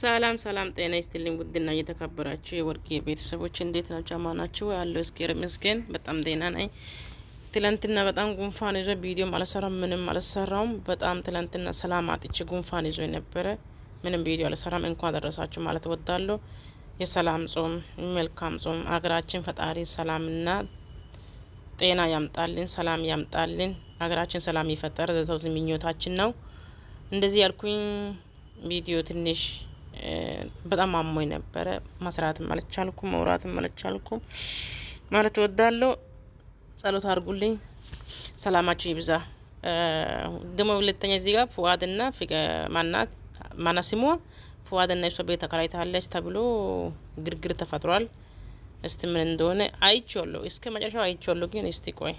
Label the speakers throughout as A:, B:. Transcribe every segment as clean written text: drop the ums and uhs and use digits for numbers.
A: ሰላም ሰላም ጤና ይስጥልኝ ውድና እየተከበራችሁ የወርቅ ቤተሰቦች እንዴት ናችሁ? አማናችሁ ያለው እስኪር መስገን በጣም ደህና ነኝ። ትላንትና በጣም ጉንፋን ይዞ ቪዲዮም አልሰራም ምንም አልሰራውም። በጣም ትላንትና ሰላም አጥቼ ጉንፋን ይዞ ነበረ። ምንም ቪዲዮ አልሰራም። እንኳን ደረሳችሁ ማለት ወዳለሁ። የሰላም ጾም መልካም ጾም አገራችን ፈጣሪ ሰላምና ጤና ያምጣልን፣ ሰላም ያምጣልን። አገራችን ሰላም ይፈጠር ዘው ምኞታችን ነው። እንደዚህ ያልኩኝ ቪዲዮ ትንሽ በጣም አሞኝ ነበረ። መስራትም አልቻልኩም፣ መውራትም አልቻልኩም ማለት ወዳለሁ። ጸሎት አድርጉልኝ። ሰላማችሁ ይብዛ። ደሞ ሁለተኛ እዚህ ጋር ፉአድና ማናሲሞ ፉአድና እሷ ቤት ተከራይታለች ተብሎ ግርግር ተፈጥሯል። እስቲ ምን እንደሆነ አይቻለሁ፣ እስከ መጨረሻው አይቻለሁ። ግን እስቲ ቆይ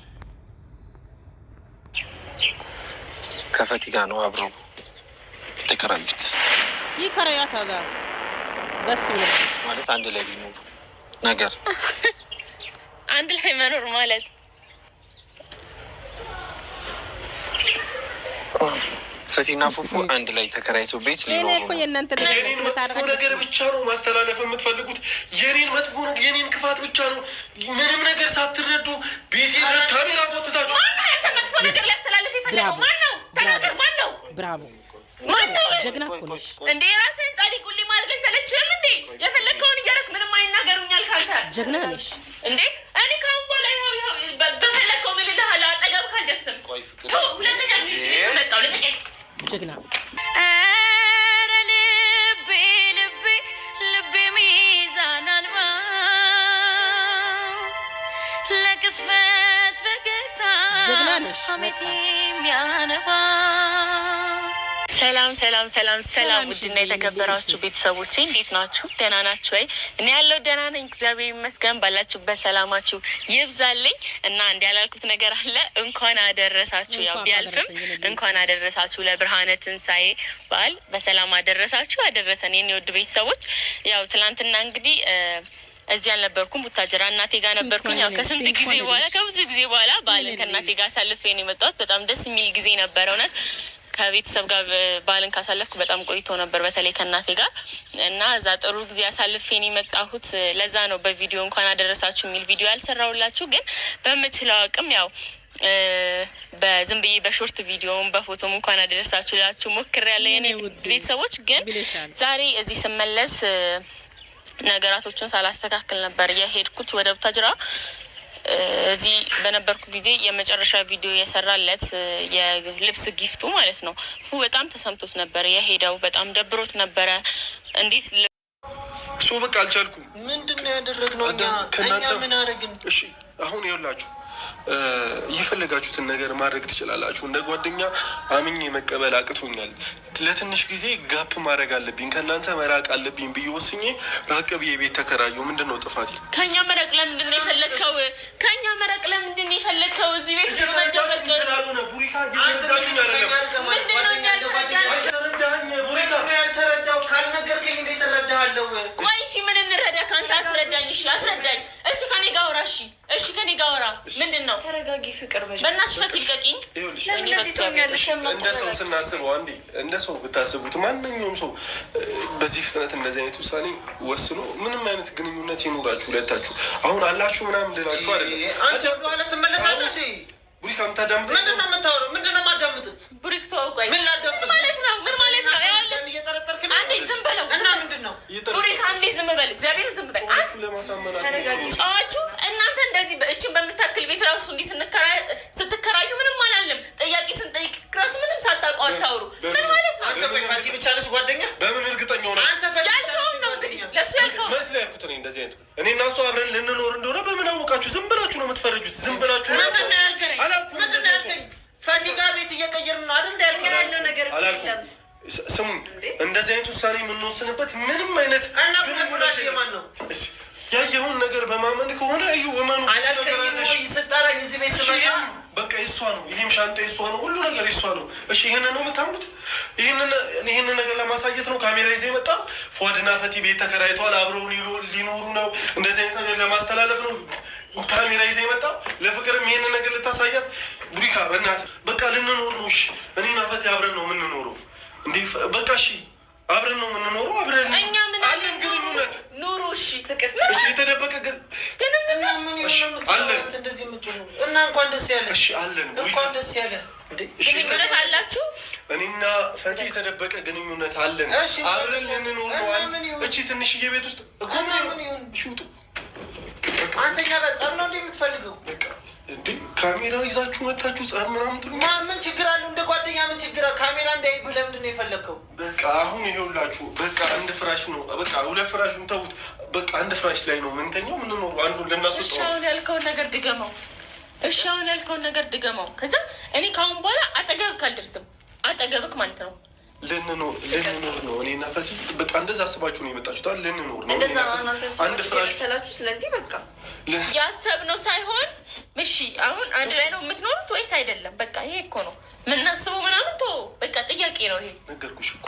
B: ከፈቲጋ ነው አብረው ተከራዩት።
A: ይከራያት አዳ ደስ ብሎ
B: ማለት አንድ ላይ ነው ነገር
C: አንድ ላይ መኖር ማለት
B: ፈቲና ፉፉ አንድ ላይ ተከራይተው ቤት ሊኖሩ ነው።
A: እኮ የእናንተ
D: ነገር ብቻ ነው ማስተላለፍ የምትፈልጉት። የኔን መጥፎ ነው የኔን ክፋት ብቻ ነው። ምንም ነገር ሳትረዱ ቤቴ ድረስ ካሜራ ጎትታችሁ
C: አንተ መጥፎ ነገር ሊያስተላልፍ የፈለገው ማን ነው? ተናገር። ማን ነው?
A: ብራቮ
C: ማን ነው?
A: ጀግና እኮ ነሽ
C: እንዴ! ራስህን ጻድቁሊ ማድረግ አይሰለችህም እንዴ? የፈለግከውን እያደረክ ምንም አይናገሩኛል ካልተ
A: ጀግና ነሽ
C: እንዴ? እኔ ካሁን በኋላ ይኸው በፈለግከው ምን ልልሃለሁ። አጠገብ ካልደርስም ሁለተኛ ጊዜ መጣሁ ለጥቂት
A: ጀግና
E: ኧረ ልቤ ልቤ ልቤ ሚዛን አልባ ለቅስፈት ፈገግታ ሐሜት የሚያነባ።
C: ሰላም ሰላም ሰላም ሰላም። ውድና የተከበራችሁ ቤተሰቦቼ እንዴት ናችሁ? ደህና ናችሁ ወይ? እኔ ያለው ደህና ነኝ፣ እግዚአብሔር ይመስገን። ባላችሁበት ሰላማችሁ ይብዛልኝ እና እንዲህ ያላልኩት ነገር አለ። እንኳን አደረሳችሁ። ያው ቢያልፍም እንኳን አደረሳችሁ ለብርሃነ ትንሣኤ በዓል በሰላም አደረሳችሁ አደረሰን የኔ ውድ ቤተሰቦች። ያው ትናንትና እንግዲህ እዚህ አልነበርኩም፣ ቡታጀራ እናቴ ጋር ነበርኩኝ። ያው ከስንት ጊዜ በኋላ ከብዙ ጊዜ በኋላ በዓልን ከእናቴ ጋር አሳልፌ ነው የመጣሁት። በጣም ደስ የሚል ጊዜ ነበረ እውነት። ከቤተሰብ ጋር በዓልን ካሳለፍኩ በጣም ቆይቶ ነበር፣ በተለይ ከእናቴ ጋር እና እዛ ጥሩ ጊዜ አሳልፌን የመጣሁት። ለዛ ነው በቪዲዮ እንኳን አደረሳችሁ የሚል ቪዲዮ ያልሰራሁላችሁ። ግን በምችለው አቅም ያው በዝም ብዬ በሾርት ቪዲዮም በፎቶም እንኳን አደረሳችሁ ላችሁ ሞክሬያለሁ የኔ ቤተሰቦች። ግን ዛሬ እዚህ ስመለስ ነገራቶችን ሳላስተካክል ነበር የሄድኩት ወደ ቡታጅራ። እዚህ በነበርኩ ጊዜ የመጨረሻ ቪዲዮ የሰራለት የልብስ ጊፍቱ ማለት ነው ፉ በጣም ተሰምቶት ነበር የሄደው። በጣም ደብሮት ነበረ። እንዴት
D: እሱ በቃ አልቻልኩም።
B: ምንድነው ያደረግነው? እኛ ምን አደረግን?
D: እሺ አሁን ይኸውላችሁ የፈለጋችሁትን ነገር ማድረግ ትችላላችሁ። እንደ ጓደኛ አምኜ መቀበል አቅቶኛል። ለትንሽ ጊዜ ጋፕ ማድረግ አለብኝ፣ ከእናንተ መራቅ አለብኝ ብዬ ወስኜ ራቅ ብዬ ቤት ተከራየሁ። ምንድን ነው ጥፋቴ?
C: ከእኛ መራቅ ለምንድን ነው የፈለግከው? ከእኛ መራቅ ለምንድን ነው የፈለግከው? እዚህ ቤት ውስጥ መደበቅ
D: ስላልሆነ ቡሪካ ጌታችሁኝ አይደለም።
C: ምንድን ነው እኛ
D: አልተረዳኸኝ? ቡሪካ
B: ያልተረዳው ካልነገርከኝ እንዴት እረዳሃለሁ?
C: ቆይ እሺ ምን እንረዳ? ከአንተ አስረዳኝ። እሺ አስረዳኝ እስቲ ከኔ ጋር አውራ። እሺ ከኔ ጋር አውራ። ምንድን ነው?
E: ተረጋጊ ፍቅር
C: በእናትሽ ፈት ይልቀቂኝ።
D: እንደ ሰው ስናስበው አንዴ እንደ ሰው ብታስቡት ማንኛውም ሰው በዚህ ፍጥነት እንደዚህ አይነት ውሳኔ ወስኖ ምንም አይነት ግንኙነት ይኖራችሁ ሁለታችሁ አሁን አላችሁ ምናምን ልላችሁ አይደለም።
B: አንተ ወደኋላ ትመለሳለህ።
D: ቡሪካ የምታዳምጥ
B: ምንድን ነው የምታወራው? ምንድን ነው የማዳምጥ?
C: ቡሪክ ተወቋይ
B: ምን ላዳምጥ?
C: ምን ማለት ነው? ምን ማለት ነው?
B: እየጠረጠርክ ነው።
C: አንዴ ዝም በለው
B: እና ምንድን ነው
C: ቡሪክ? አንዴ ዝም በል፣ እግዚአብሔር ዝም በል። ጨዋችሁ እናንተ እንደዚህ እችን በምታክል ቤት ራሱ እንዲህ ስትከራዩ ምንም አላለም። ጥያቄ ስንጠይቅ ራሱ ምንም ሳታውቁ አታውሩ። ምን ማለት ነው?
B: አንተ ፈቲ ብቻ ነሽ ጓደኛ?
D: በምን እርግጠኛ ሆነ?
B: አንተ ፈቲ
C: ያልከውን ነው እንግዲህ ለሱ ያልከውን
D: መስሎ ያልኩት እኔ እንደዚህ አይነት እኔ እና እሱ አብረን ልንኖር እንደሆነ በምን አወቃችሁ? ዝም ብላችሁ ነው የምትፈረጁት። ዝም ብላችሁ ነው
B: አላልኩም። ምንድን ነው ያልከኝ? ፈቲ ጋር ቤት እየቀየርን ነው አይደል? እንዳልከኝ
E: ያለው ነገር
D: አላልኩም። ስሙኝ፣ እንደዚህ አይነት ውሳኔ የምንወስንበት ምንም አይነት
B: እና ፍላሽ የማን ነው?
D: ያየኸውን ነገር በማመን ከሆነ እዩ እመኑ።
B: አላልከኝም ወይ ስጠራኝ እዚህ ቤት ስመጣ?
D: በቃ የእሷ ነው፣ ይህም ሻንጣ የእሷ ነው፣ ሁሉ ነገር የእሷ ነው። እሺ ይህንን ነው የምታምኑት? ይህንን ነገር ለማሳየት ነው ካሜራ ይዘህ የመጣ? ፏድና ፈቲ ቤት ተከራይተዋል፣ አብረው ሊኖሩ ነው። እንደዚህ አይነት ነገር ለማስተላለፍ ነው ካሜራ ይዘህ የመጣ? ለፍቅርም ይህንን ነገር ልታሳያት? ቡሪካ በእናትህ በቃ ልንኖር ነው። እሺ እኔና ፈቲ አብረን ነው የምንኖረው። እንዲህ በቃ እሺ አብረን ነው የምንኖረው። አብረን
E: ፍቅር
D: እሺ የተደበቀ ግን
B: ምን ይሆናል እንደዚህ የምትሆኑ እና እንኳን ደስ ያለ
D: እሺ አለን
B: እንኳን ደስ ያለ
C: ግንኙነት አላችሁ?
D: እኔና ፈቲ የተደበቀ ግንኙነት አለን። አብረን ልንኖር ነው። እቺ ትንሽዬ ቤት ውስጥ እኮ ምን ይሁን? እሺ ውጡ።
B: አንተኛ ጋር ጸብ ነው እንዴ የምትፈልገው?
D: እንዴ ካሜራ ይዛችሁ መታችሁ ጸብ ምናምን ትሉ?
B: ምን ችግር አለው? እንደ ጓደኛ ምን ችግር አለው? ካሜራ እንዳይብህ ለምንድን ነው የፈለግከው?
D: በቃ አሁን ይኸውላችሁ፣ በቃ አንድ ፍራሽ ነው። በቃ ሁለት ፍራሹን ተውት። በቃ አንድ ፍራሽ ላይ ነው ምንተኛው ምንኖሩ። አንዱን ልናስወጣው።
C: እሺ አሁን ያልከውን ነገር ድገመው። እሺ አሁን ያልከውን ነገር ድገመው። ከዛ እኔ ካሁን በኋላ አጠገብክ አልደርስም። አጠገብክ ማለት ነው።
D: ልንኖር ነው። እኔና ፈቲ በቃ እንደዛ አስባችሁ ነው የመጣችሁት አይደል? ልንኖር ነው።
E: እንደዛ
D: አንድ ፍራሽ
E: ተላችሁ። ስለዚህ በቃ
C: ያሰብነው ሳይሆን እሺ አሁን አንድ ላይ ነው የምትኖሩት ወይስ አይደለም? በቃ ይሄ እኮ ነው የምናስበው ምናምን ቶ በቃ ጥያቄ ነው ይሄ።
D: ነገርኩሽ እኮ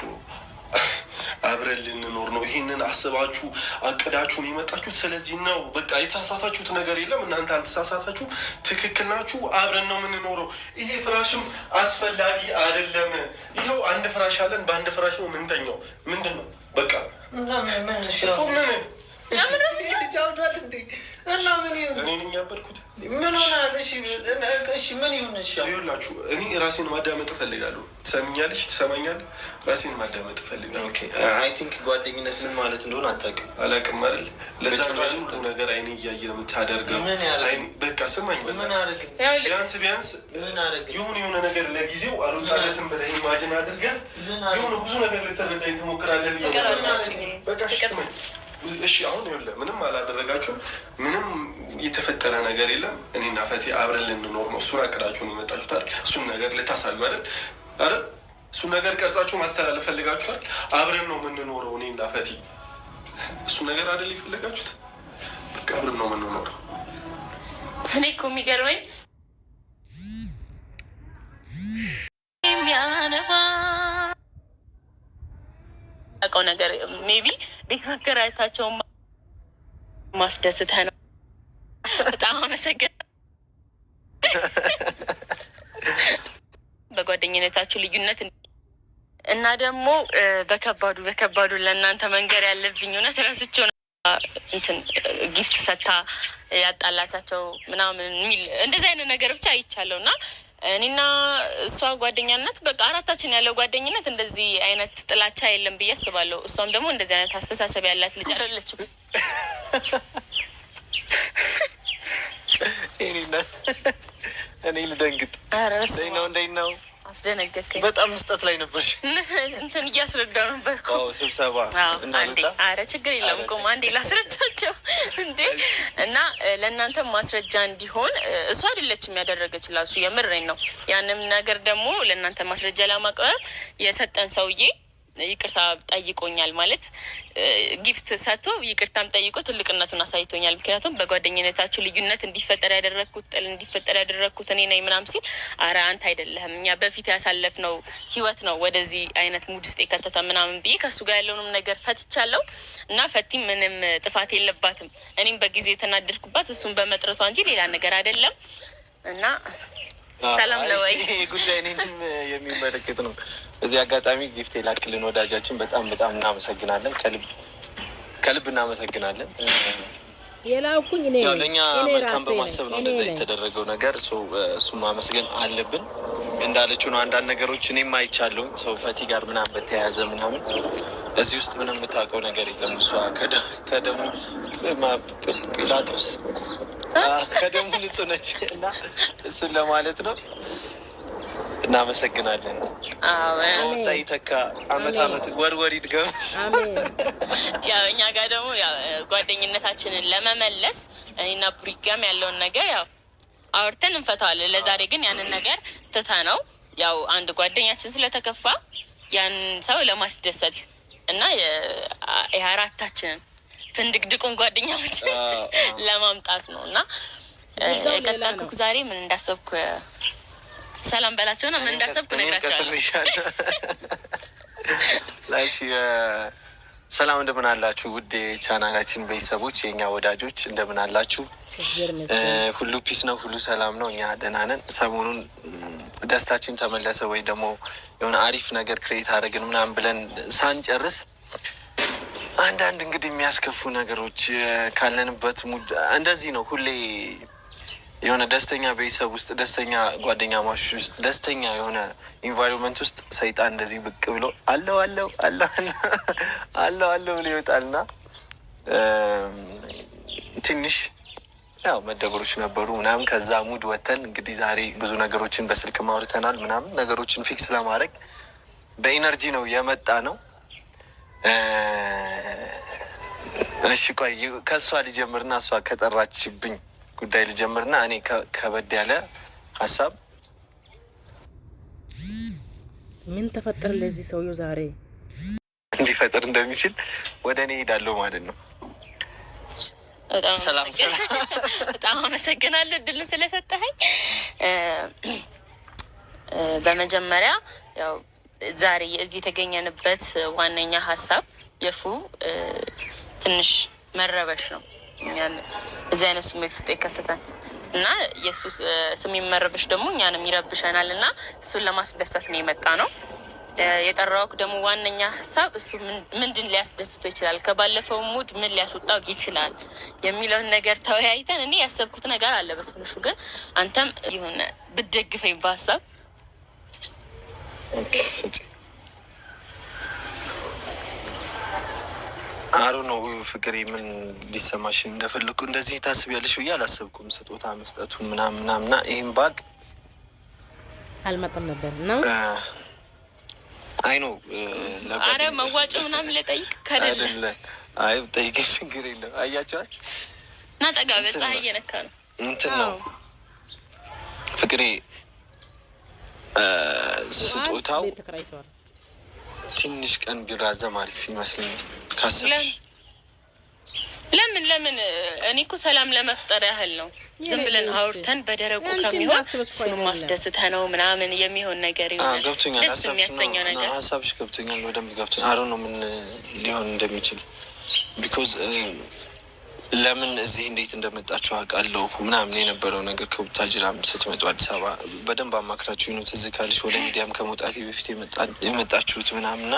D: አብረን ልንኖር ነው። ይሄንን አስባችሁ አቅዳችሁን የመጣችሁት። ስለዚህ ነው በቃ የተሳሳታችሁት ነገር የለም። እናንተ አልተሳሳታችሁም፣ ትክክል ናችሁ። አብረን ነው የምንኖረው። ይሄ ፍራሽም አስፈላጊ አይደለም። ይኸው አንድ ፍራሽ አለን። በአንድ ፍራሽ ነው ምንተኛው። ምንድን ነው በቃ
B: ጫውዷል እንዴ? እና ምን ይሁን?
D: እኔ ነኝ ያበድኩት።
B: ምን ሆናል? እሺ ምን ይሁን? እሺ
D: ይኸውላችሁ እኔ ራሴን ማዳመጥ እፈልጋለሁ። ትሰምኛለሽ? ትሰማኛል? ራሴን ማዳመጥ እፈልጋለሁ።
B: አይ ቲንክ ጓደኝነት ምን ማለት እንደሆነ አታውቅም።
D: አላውቅም አይደል? ለዛ ነው ነገር አይኔ እያየ የምታደርገው። በቃ ስማኝ፣ ቢያንስ የሆነ ነገር ለጊዜው አልወጣለትም ብለህ ኢማጅን አድርገህ የሆነ ብዙ ነገር ልትረዳኝ ትሞክራለህ ብዬ በቃ ስማኝ። እሺ አሁን ይኸውልህ ምንም አላደረጋችሁም። ምንም የተፈጠረ ነገር የለም። እኔና ፈቲ አብረን ልንኖር ነው። እሱን አቅዳችሁን የመጣችሁት አይደል? እሱን ነገር ልታሳዩ አይደል? እሱን ነገር ቀርጻችሁ ማስተላለፍ ፈልጋችኋል። አብረን ነው የምንኖረው እኔና ፈቲ። እሱን ነገር አይደል የፈለጋችሁት? በቃ አብረን ነው የምንኖረው።
C: እኔ እኮ የሚገርመኝ ያውቀው ነገር ሜቢ ቤት መከራየታቸውን ማስደስተህ ነው። በጣም አመሰግናለሁ። በጓደኝነታችሁ ልዩነት እና ደግሞ በከባዱ ለእናንተ መንገር ያለብኝ እውነት ረስቼው እንትን ጊፍት ሰታ ያጣላቻቸው ምናምን የሚል እንደዚህ አይነት ነገር ብቻ አይቻለሁ እና እኔና እሷ ጓደኛነት በቃ አራታችን ያለው ጓደኝነት እንደዚህ አይነት ጥላቻ የለም ብዬ አስባለሁ። እሷም ደግሞ እንደዚህ አይነት አስተሳሰብ ያላት ልጅ አይደለችም።
F: እኔ ልደንግጥ ነው
C: አስደነገጥከኝ።
F: በጣም መስጠት ላይ ነበርሽ።
C: እንትን እያስረዳው ነበር እኮ
F: ስብሰባ።
C: አንዴ አረ ችግር የለም ቆም አንዴ ላስረዳቸው እንዴ። እና ለእናንተ ማስረጃ እንዲሆን እሱ አይደለችም ያደረገችላሱ፣ የምሬን ነው። ያንም ነገር ደግሞ ለእናንተ ማስረጃ ለማቅረብ የሰጠን ሰውዬ ይቅርታ ጠይቆኛል። ማለት ጊፍት ሰጥቶ ይቅርታም ጠይቆ ትልቅነቱን አሳይቶኛል። ምክንያቱም በጓደኝነታችሁ ልዩነት እንዲፈጠር ያደረግኩት ጥል እንዲፈጠር ያደረግኩት እኔ ነኝ ምናምን ሲል አረ አንተ አይደለህም እኛ በፊት ያሳለፍነው ህይወት ነው ወደዚህ አይነት ሙድ ውስጥ የከተተ ምናምን ብዬ ከእሱ ጋር ያለውንም ነገር ፈትቻለሁ። እና ፈቲም ምንም ጥፋት የለባትም። እኔም በጊዜው የተናደድኩባት እሱን በመጥረቷ እንጂ ሌላ ነገር አይደለም። እና ሰላም ነው ወይ
F: ጉዳይ እኔንም የሚመለከት ነው። እዚህ አጋጣሚ ጊፍት የላክልን ወዳጃችን በጣም እናመሰግናለን። ከልብ እናመሰግናለን።
A: የላኩኝ እኔ
F: ለእኛ መልካም በማሰብ ነው እንደዛ የተደረገው ነገር። እሱ ማመስገን አለብን። እንዳለችው ነው አንዳንድ ነገሮች እኔም አይቻለሁ። ሰው ፈቲ ጋር ምናምን በተያያዘ ምናምን እዚህ ውስጥ ምንም የምታውቀው ነገር የለም። እሷ ከደሙ ጲላጦስ ከደሙ ንጹህ ነች እና እሱን ለማለት ነው። እናመሰግናለን። ወጣ ይተካ አመት ወር ይድገም።
C: ያው እኛ ጋር ደግሞ ጓደኝነታችንን ለመመለስ እኔና ቡሪጋም ያለውን ነገር ያው አውርተን እንፈታዋለን። ለዛሬ ግን ያንን ነገር ትታ ነው ያው አንድ ጓደኛችን ስለተከፋ ያን ሰው ለማስደሰት እና የአራታችንን ፍንድቅድቁን ጓደኛዎች ለማምጣት ነው እና የቀጠልኩ ዛሬ ምን እንዳሰብኩ ሰላም በላቸው ነው። ምን እንዳሰብኩ ነግራቸዋለሁ።
F: ሰላም እንደምን አላችሁ? ውድ ቻናላችን ቤተሰቦች፣ የእኛ ወዳጆች እንደምን አላችሁ? ሁሉ ፒስ ነው፣ ሁሉ ሰላም ነው። እኛ ደህና ነን። ሰሞኑን ደስታችን ተመለሰ ወይ ደግሞ የሆነ አሪፍ ነገር ክሬት አደረግን ምናምን ብለን ሳንጨርስ አንዳንድ እንግዲህ የሚያስከፉ ነገሮች ካለንበት ሙድ እንደዚህ ነው። ሁሌ የሆነ ደስተኛ ቤተሰብ ውስጥ፣ ደስተኛ ጓደኛ ማሽ ውስጥ፣ ደስተኛ የሆነ ኢንቫይሮንመንት ውስጥ ሰይጣን እንደዚህ ብቅ ብሎ አለው አለው አለው አለው አለው ብሎ ይወጣልና ትንሽ ያው መደበሮች ነበሩ ምናምን። ከዛ ሙድ ወተን እንግዲህ ዛሬ ብዙ ነገሮችን በስልክ ማውርተናል ምናምን። ነገሮችን ፊክስ ለማድረግ በኢነርጂ ነው የመጣ ነው። እሺ ቆይ ከእሷ ልጀምርና እሷ ከጠራችብኝ ጉዳይ ልጀምርና እኔ ከበድ ያለ ሀሳብ
A: ምን ተፈጠረ ለዚህ ሰውዬው ዛሬ
F: እንዲፈጠር እንደሚችል ወደ እኔ ሄዳለሁ ማለት ነው። ሰላም ሰላም፣
C: በጣም አመሰግናለሁ እድሉን ስለሰጠኸኝ። በመጀመሪያ ያው ዛሬ እዚህ የተገኘንበት ዋነኛ ሀሳብ የፉ ትንሽ መረበሽ ነው። እኛን እዚህ አይነት ስሜት ውስጥ ይከተታል እና የሱ ስሜት መረበሽ ደግሞ እኛንም ይረብሸናል እና እሱን ለማስደሰት ነው የመጣ ነው። የጠራውክ ደግሞ ዋነኛ ሀሳብ እሱ ምንድን ሊያስደስተው ይችላል፣ ከባለፈው ሙድ ምን ሊያስወጣው ይችላል የሚለውን ነገር ተወያይተን እኔ ያሰብኩት ነገር አለ በትንሹ፣ ግን አንተም የሆነ ብትደግፈኝ በሀሳብ
F: አሩ ነው። ፍቅሬ ምን ሊሰማሽ እንደፈለኩ እንደዚህ ታስቢያለሽ ብዬ አላሰብኩም። ስጦታ መስጠቱ ምናምን ምናምና ይህም ባቅ
A: አልመጣም ነበር ነው።
F: አይ ነው
C: አረ መዋጮ ምናምን ለጠይቅ ከደለ
F: አይ ጠይቅሽ ችግር የለም። አያቸዋል
C: እና ጠጋ በፀሐይ እየነካ ነው
F: እንትን ነው ፍቅሬ ስጦታው ትንሽ ቀን ቢራዘም አሪፍ ይመስለኛል ካሰብሽ።
C: ለምን እኔ እኮ ሰላም ለመፍጠር ያህል ነው። ዝም ብለን አውርተን በደረቁ ከሚሆን እሱን ማስደስተ ነው ምናምን የሚሆን ነገር ይሆናል።
F: ገብቶኛል፣
C: ደስ የሚያሰኘው ነገር
F: ሀሳብሽ ገብቶኛል፣ በደንብ ገብቶኛል። አሮ ነው ምን ሊሆን እንደሚችል ቢኮዝ ለምን እዚህ እንዴት እንደመጣችሁ አውቃለሁ ምናምን የነበረው ነገር ከቡታጅራም ስትመጡ አዲስ አበባ በደንብ አማክራችሁ ነው ትዝ ካለሽ ወደ ሚዲያም ከመውጣቴ በፊት የመጣችሁት ምናምንና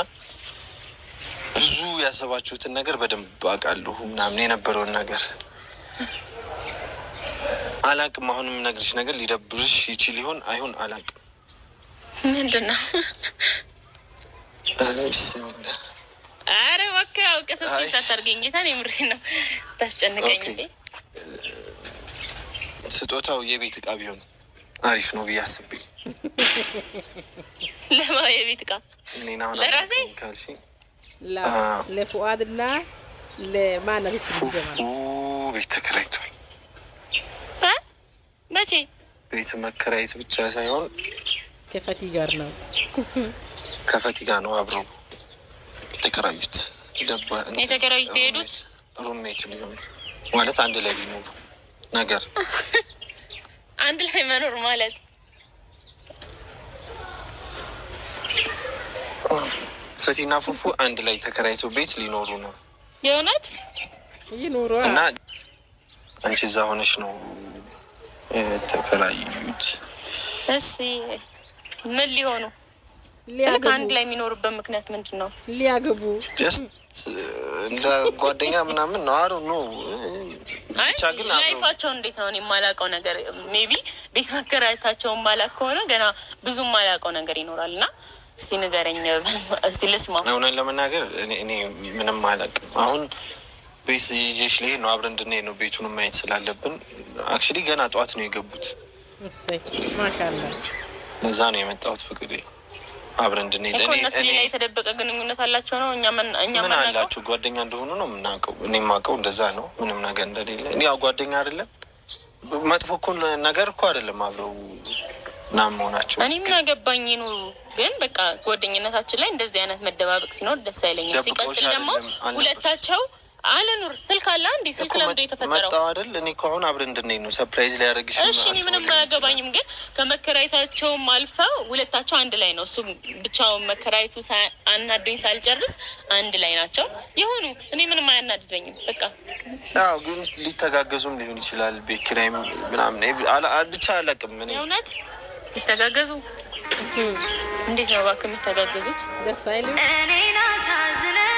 F: ብዙ ያሰባችሁትን ነገር በደንብ አውቃለሁ ምናምን የነበረውን ነገር አላቅም። አሁንም ነግርሽ ነገር ሊደብርሽ ይችል ይሆን አይሆን አላቅም።
C: ምንድን ነው? አረ ወከ አውቀስ ስፒች አታርገኝ ጌታን የምሬ ነው ታስጨንቀኝ እንዴ።
F: ስጦታው የቤት እቃ ቢሆን አሪፍ ነው ብዬ አስቤ።
C: ለማ የቤት እቃ ለራሴ
F: ካልሽ
A: ለፉአድና ለማን
F: ፉፉ ቤት ተከራይቷል።
C: መቼ?
F: ቤት መከራየት ብቻ ሳይሆን
A: ከፈቲ ጋር ነው
F: አብረው የተከራዩት።
C: የተከራዩት የሄዱት
F: ሩሜት ሊሆን ማለት አንድ ላይ ሊኖሩ ነገር
C: አንድ ላይ መኖር ማለት
F: ፈቲና ፉፉ አንድ ላይ ተከራይተው ቤት ሊኖሩ ነው።
C: የእውነት
A: ይኖሩ
F: እና አንቺ እዛ ሆነሽ ነው ተከራዩት።
C: እሺ ምን ሊሆኑ ስልክ አንድ ላይ የሚኖሩበት ምክንያት ምንድን ነው?
A: ሊያገቡ
F: ጀስት እንደ ጓደኛ ምናምን ነው። አሩ ነው ብቻ ግን
C: ላይፋቸው እንዴት ነው? እኔ የማላውቀው ነገር ሜቢ ቤት መከራየታቸውን ማላውቅ ከሆነ ገና ብዙ የማላውቀው ነገር ይኖራል እና እስቲ ንገረኝ፣ እስቲ ልስማ።
F: እውነት ለመናገር እኔ ምንም አላውቅም። አሁን ቤት ይዤሽ ልሄድ ነው፣ አብረን እንድንሄድ ነው። ቤቱን ማየት ስላለብን አክቹዋሊ ገና ጠዋት ነው የገቡት።
A: ማሻአላ
F: ለዛ ነው የመጣሁት ፍቅሬ፣ አብረን እንድንሄድ።
C: እነሱ ሌላ የተደበቀ ግንኙነት አላቸው ነው? እኛ
F: ምን አላቸው? ጓደኛ እንደሆኑ ነው የምናውቀው። እኔ የማውቀው እንደዛ ነው፣ ምንም ነገር እንደሌለ። ያው ጓደኛ አይደለም፣ መጥፎ እኮ ነገር እኮ አይደለም አብረው ምናምን መሆናቸው።
C: እኔ ምን አገባኝ ኑሩ፣ ግን በቃ ጓደኝነታችን ላይ እንደዚህ አይነት መደባበቅ ሲኖር ደስ አይለኝም። ሲቀጥል ደግሞ ሁለታቸው አለኑር ስልክ አለ እንዴ? ስልክ ለምንድነው የተፈጠረው?
F: መጣው አይደል? እኔ እኮ አሁን አብረን እንድንሄድ ነው ሰርፕራይዝ ሊያደርግሽ ነው።
C: እሺ እኔ ምንም አያገባኝም፣ ግን ከመከራየታቸውም አልፈው ሁለታቸው አንድ ላይ ነው። እሱ ብቻውን መከራየቱ አናደኝ ሳልጨርስ አንድ ላይ ናቸው የሆኑ። እኔ ምንም አያናድደኝም በቃ።
F: አዎ ግን ሊተጋገዙም ሊሆን ይችላል፣ ቤት ኪራይም ምናምን ብቻ አላውቅም። ምን
C: እውነት ሊተጋገዙ እንዴት ነው እባክህ የሚተጋገዙት?
A: ደስ አይልም።
E: እኔን አሳዝነህ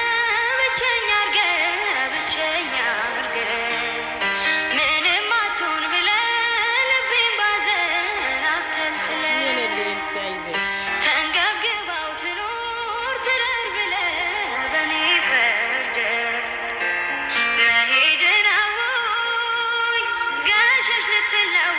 E: መሄድ ነው ገሸሽ ልትለው